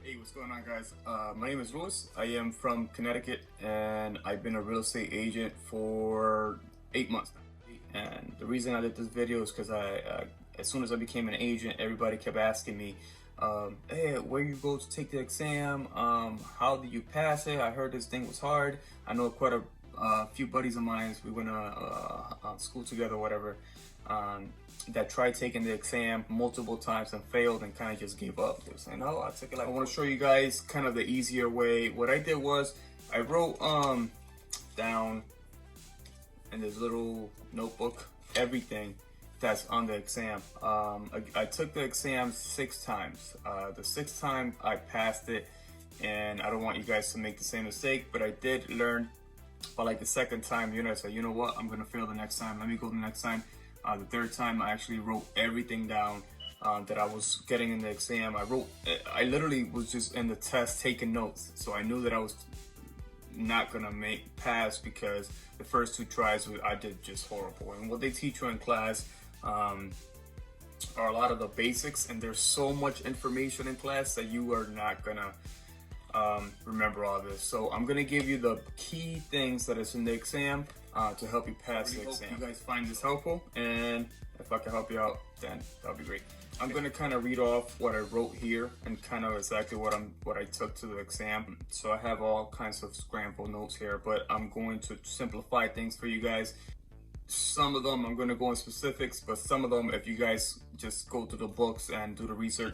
Hey, what's going on, guys? My name is Louis. I am from Connecticut, and I've been a real estate agent for 8 months now. And the reason I did this video is because as soon as I became an agent, everybody kept asking me, hey, where you go to take the exam? How did you pass it? I heard this thing was hard. I know quite a few buddies of mine. We went to school together, whatever. That tried taking the exam multiple times and failed and kind of just gave up. They were saying, "Oh, I took it." Like, I want to show you guys kind of the easier way. What I did was I wrote down in this little notebook everything that's on the exam. I took the exam 6 times. The 6th time I passed it, and I don't want you guys to make the same mistake, but I did learn. But like the 2nd time, I said, you know what, I'm gonna fail the next time. Let me go the next time. The 3rd time, I actually wrote everything down that I was getting in the exam. I literally was just in the test taking notes. So I knew that I was not gonna pass because the first 2 tries I did just horrible. And what they teach you in class are a lot of the basics, and there's so much information in class that you are not gonna remember all this. So I'm gonna give you the key things that is in the exam to help you pass the exam. Hope you guys find this helpful, and if I can help you out, then that'll be great. I'm gonna kind of read off what I wrote here and kind of exactly what I took to the exam. So I have all kinds of scrambled notes here, but I'm going to simplify things for you guys. Some of them I'm going to go in specifics, but some of them, if you guys just go to the books and do the research,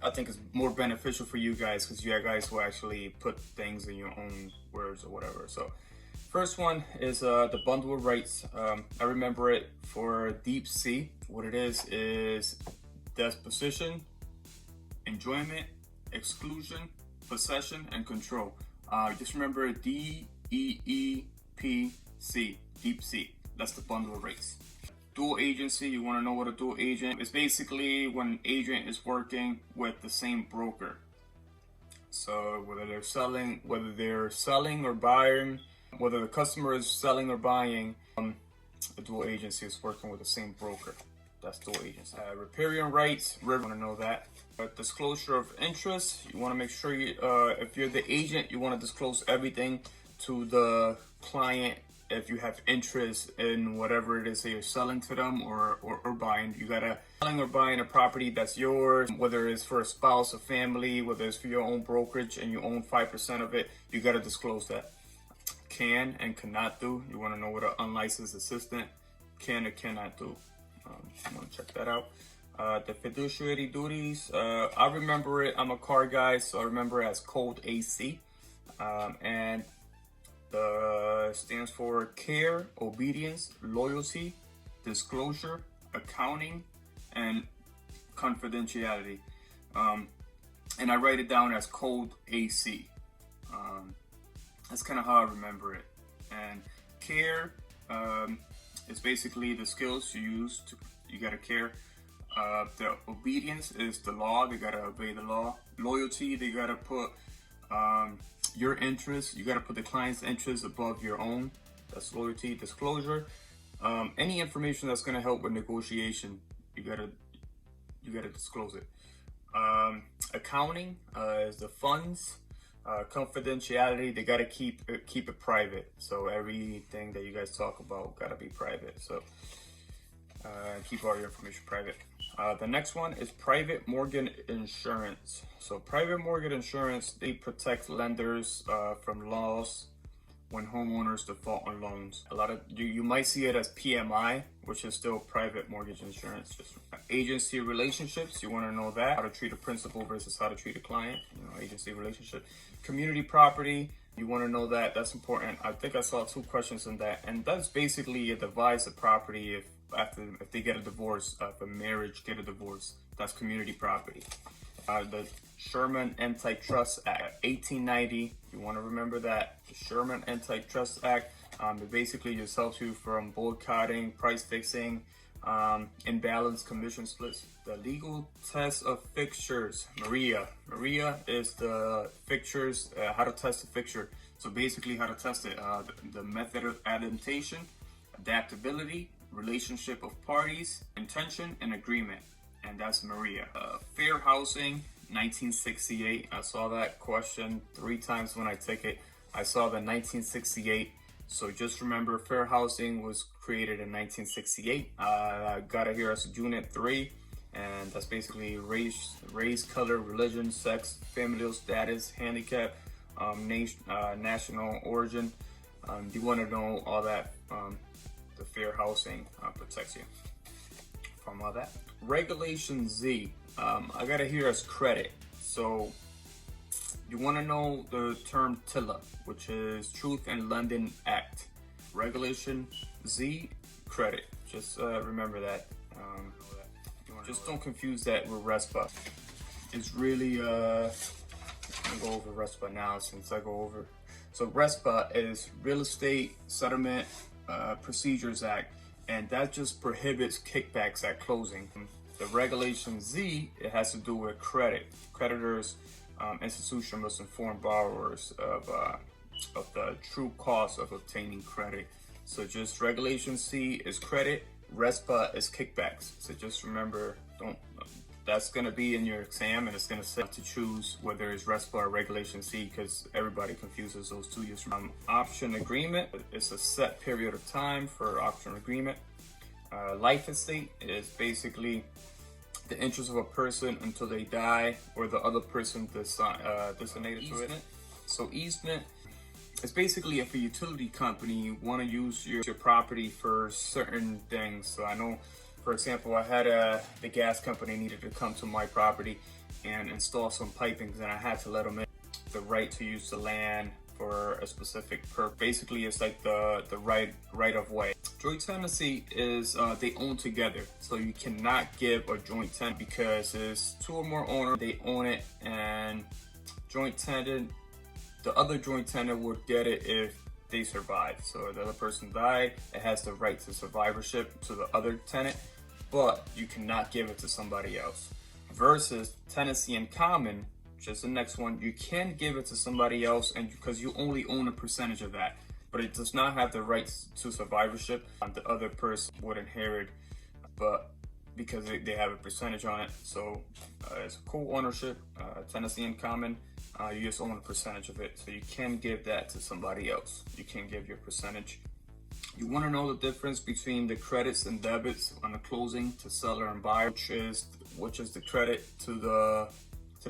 I think it's more beneficial for you guys because you guys will actually put things in your own words or whatever. So first one is the bundle of rights. I remember it for deep C. What it is disposition, enjoyment, exclusion, possession, and control. Just remember DEEPC, deep C. That's the bundle of rights. Dual agency, you want to know what a dual agent is. Basically when an agent is working with the same broker. So whether they're selling or buying, whether the customer is selling or buying, the dual agency is working with the same broker. That's dual agency. Riparian rights, you want to know that. Disclosure of interest, you want to make sure if you're the agent, you want to disclose everything to the client. If you have interest in whatever it is that you're selling to them or buying, you gotta selling or buying a property that's yours, whether it's for a spouse or family, whether it's for your own brokerage and you own 5% of it, you gotta disclose that. Can and cannot do, you wanna know what an unlicensed assistant can or cannot do. I'm gonna check that out. The fiduciary duties, I remember it, I'm a car guy, so I remember it as code AC. And stands for care, obedience, loyalty, disclosure, accounting, and confidentiality. And I write it down as code AC. That's kind of how I remember it. And care is basically the skills you use you gotta care. The obedience is the law, they gotta obey the law. Loyalty, they gotta put your interests, you got to put the client's interests above your own. That's loyalty. Disclosure, any information that's going to help with negotiation, you got to disclose it. Accounting is the funds. Confidentiality, they got to keep it private. So everything that you guys talk about got to be private. So keep all your information private. The next one is private mortgage insurance. So private mortgage insurance, they protect lenders from loss when homeowners default on loans. A lot of you might see it as PMI, which is still private mortgage insurance. Just agency relationships, you want to know that. How to treat a principal versus how to treat a client. Agency relationship. Community property, you want to know that. That's important. I think I saw 2 questions on that, and that's basically you divide the property if they get a divorce, if a marriage get a divorce. That's community property. The Sherman Antitrust Act, 1890. You want to remember that. The Sherman Antitrust Act. It basically just helps you from boycotting, price fixing, imbalanced commission splits. The legal test of fixtures, Maria. Maria is the fixtures, how to test a fixture. So basically how to test it. The method of adaptation, adaptability, relationship of parties, intention, and agreement. And that's Maria. Fair housing, 1968. I saw that question 3 times when I took it. I saw the 1968. So just remember, fair housing was created in 1968. I got it here as Unit 3, and that's basically race, color, religion, sex, familial status, handicap, national origin. You want to know all that. The fair housing protects you from all that. Regulation Z, I got it here as credit. So you want to know the term TILA, which is Truth in Lending Act. Regulation Z, credit. Just remember that. Just don't confuse that with RESPA. It's really, I'm gonna go over RESPA now since I go over. So RESPA is Real Estate Settlement Procedures Act, and that just prohibits kickbacks at closing. The Regulation Z, it has to do with credit. Creditors, institution must inform borrowers of the true cost of obtaining credit. So just Regulation C is credit, RESPA is kickbacks. So just remember, that's going to be in your exam, and it's going to say to choose whether it's RESPA or Regulation C, because everybody confuses those two. Option agreement, it's a set period of time for option agreement. Life estate is basically the interest of a person until they die or the other person designated to it. So easement, it's basically if a utility company want to use your property for certain things. So I know, for example, I had the gas company needed to come to my property and install some pipings, and I had to let them in the right to use the land for a specific purpose. Basically, it's like the right of way. Joint tenancy is they own together, so you cannot give a joint tenant because there's 2 or more owners. They own it, and joint tenant, the other joint tenant would get it if they survive. So if the other person died, it has the right to survivorship to the other tenant, but you cannot give it to somebody else. Versus tenancy in common, which is the next one, you can give it to somebody else, and because you only own a percentage of that, but it does not have the rights to survivorship. The other person would inherit, but because they have a percentage on it. So it's co-ownership, tenancy in common, you just own a percentage of it. So you can give that to somebody else. You can give your percentage. You want to know the difference between the credits and debits on the closing to seller and buyer, which is the credit to the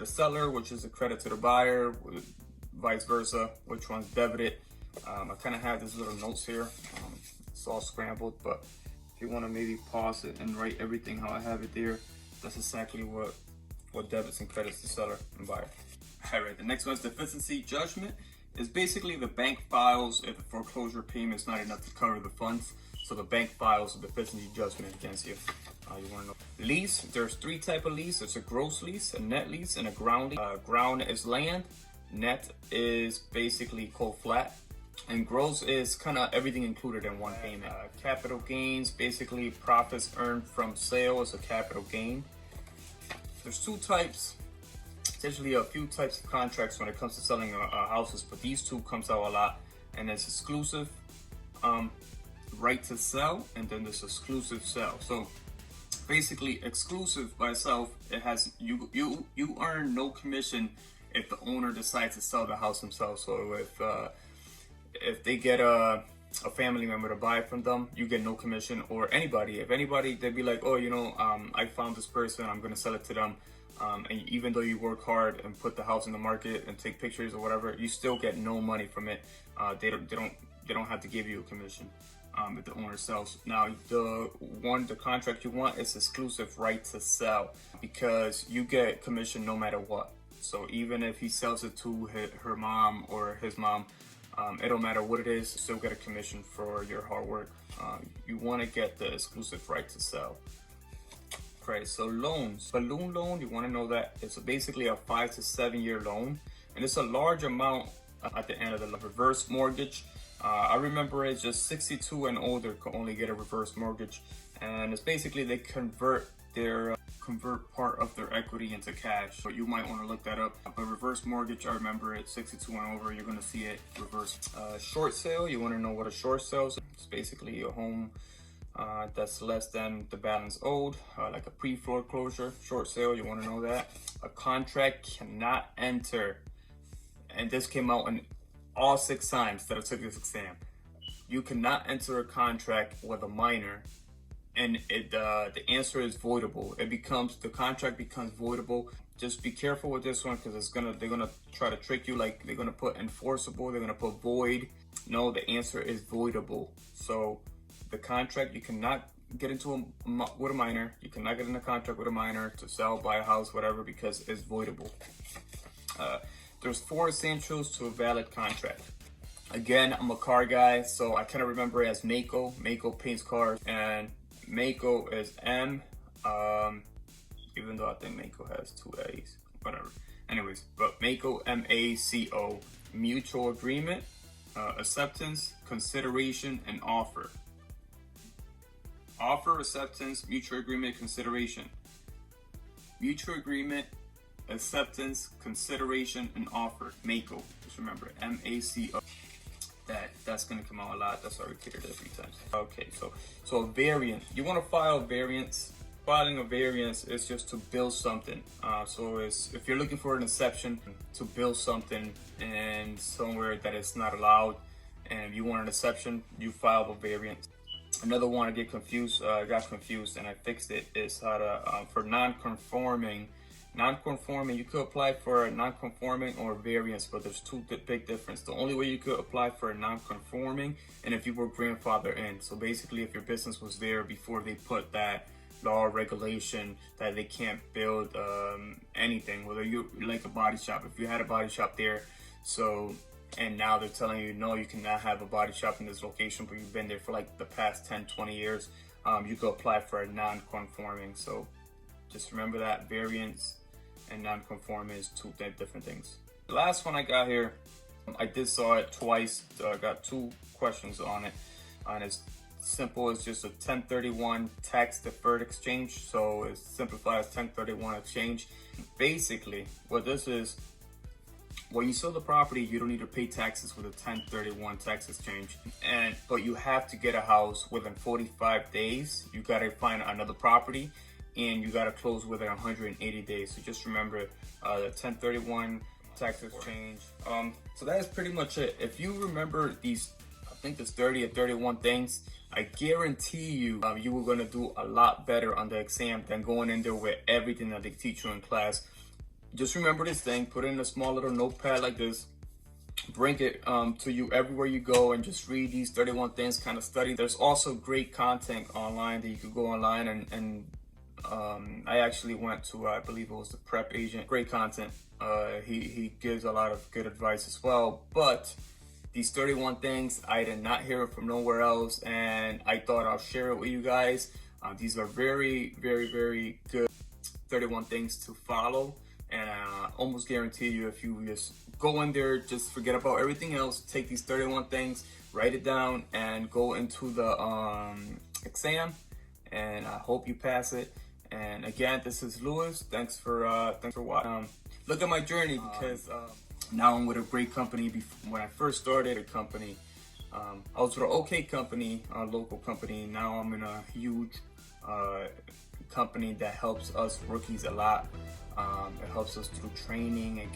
seller, which is the credit to the buyer, vice versa, which one's debited. I kind of have these little notes here. It's all scrambled, but if you want to maybe pause it and write everything how I have it there, that's exactly what debits and credits to seller and buyer. All right, the next one is deficiency judgment. Is basically the bank files if the foreclosure payment is not enough to cover the funds. So the bank files a deficiency judgment against you. You want to know. Lease, there's 3 types of lease. There's a gross lease, a net lease, and a ground lease. Ground is land. Net is basically cold flat. And gross is kind of everything included in one payment. Capital gains, basically profits earned from sale is a capital gain. There's 2 types. Essentially a few types of contracts when it comes to selling houses, but these 2 comes out a lot, and it's exclusive right to sell, and then there's exclusive sell. So basically exclusive by itself, it has you earn no commission if the owner decides to sell the house themselves. So if they get a family member to buy from them, you get no commission, or anybody. If anybody, they'd be like, oh, I found this person, I'm gonna sell it to them. And even though you work hard and put the house in the market and take pictures or whatever, you still get no money from it. They don't have to give you a commission if the owner sells. Now the contract you want is exclusive right to sell, because you get commission no matter what. So even if he sells it to her mom or his mom, it don't matter what it is, you still get a commission for your hard work. You want to get the exclusive right to sell. Okay, so loans. Balloon loan, you want to know that it's basically a 5 to 7 year loan, and it's a large amount at the end of the reverse mortgage. I remember it's just 62 and older can only get a reverse mortgage, and it's basically they convert part of their equity into cash. But you might want to look that up. But reverse mortgage, I remember it's 62 and over, you're going to see it reverse. Short sale, you want to know what a short sale is. It's basically a home that's less than the balance owed, like a pre-foreclosure, short sale, you want to know that. A contract cannot enter, and this came out in all 6 times that I took this exam. You cannot enter a contract with a minor, and the answer is voidable. The contract becomes voidable. Just be careful with this one, because they're gonna try to trick you. Like, they're gonna put enforceable, they're gonna put void. No, the answer is voidable. So the contract, you cannot get into with a minor. You cannot get in a contract with a minor to sell, buy a house, whatever, because it's voidable. There's 4 essentials to a valid contract. Again, I'm a car guy, so I kind of remember it as Mako. Mako paints cars, and Mako is M. Even though I think Mako has 2 A's, whatever. Anyways, but Mako, M-A-C-O, mutual agreement, acceptance, consideration, and offer. Offer, acceptance, mutual agreement, consideration. Mutual agreement, acceptance, consideration, and offer. Mako. Just remember, M-A-C-O. That's gonna come out a lot. That's already cleared it a few times. Okay, so a variant. You want to file variants. Filing a variance is just to build something. So if you're looking for an exception to build something in somewhere that is not allowed, and you want an exception, you file a variance. Another one I got confused, and I fixed it, is how to for non-conforming. Non-conforming, you could apply for a non-conforming or variance, but there's 2 big difference. The only way you could apply for a non-conforming, and if you were grandfathered in. So basically, if your business was there before they put that law or regulation that they can't build anything, whether you like a body shop, if you had a body shop there, and now they're telling you, no, you cannot have a body shop in this location, but you've been there for like the past 10-20 years, you could apply for a non-conforming. So just remember that variance and non-conforming is 2 different things. The last one I got here, I did saw it twice. I got 2 questions on it, and it's simple. It's just a 1031 tax deferred exchange. So it's simplified as 1031 exchange. Basically, what this is, when you sell the property, you don't need to pay taxes with a 1031 tax exchange, but you have to get a house within 45 days. You got to find another property, and you got to close within 180 days. So just remember the 1031 tax exchange. So that is pretty much it. If you remember these, I think there's 30 or 31 things, I guarantee you, you were going to do a lot better on the exam than going in there with everything that they teach you in class. Just remember this thing, put it in a small little notepad like this, bring it to you everywhere you go, and just read these 31 things, kind of study. There's also great content online that you could go online and I actually went to, I believe it was the Prep Agent. Great content. He gives a lot of good advice as well. But these 31 things, I did not hear it from nowhere else, and I thought I'll share it with you guys. These are very, very, very good 31 things to follow. And I almost guarantee you, if you just go in there, just forget about everything else, take these 31 things, write it down, and go into the exam. And I hope you pass it. And again, this is Louis. Thanks for watching. Look at my journey, because now I'm with a great company. When I first started a company, I was with an okay company, a local company. Now I'm in a huge company that helps us rookies a lot. It helps us through training.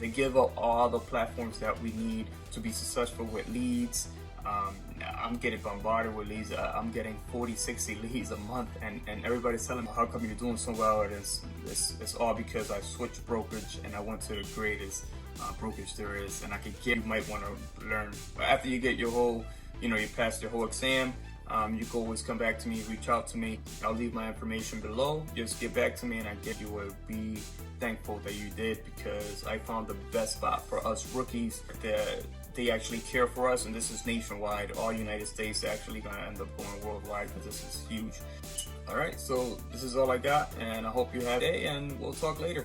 They give up all the platforms that we need to be successful with leads. I'm getting bombarded with leads. I'm getting 40, 60 leads a month, and everybody's telling me, how come you're doing so well? It's all because I switched brokerage and I went to the greatest brokerage there is, and you might want to learn. But after you get your whole, you pass your whole exam, you can always come back to me, reach out to me. I'll leave my information below. Just get back to me, and you will be thankful that you did, because I found the best spot for us rookies. They actually care for us, and this is nationwide. All United States actually gonna end up going worldwide, because this is huge. All right, so this is all I got, and I hope you have a day, and we'll talk later.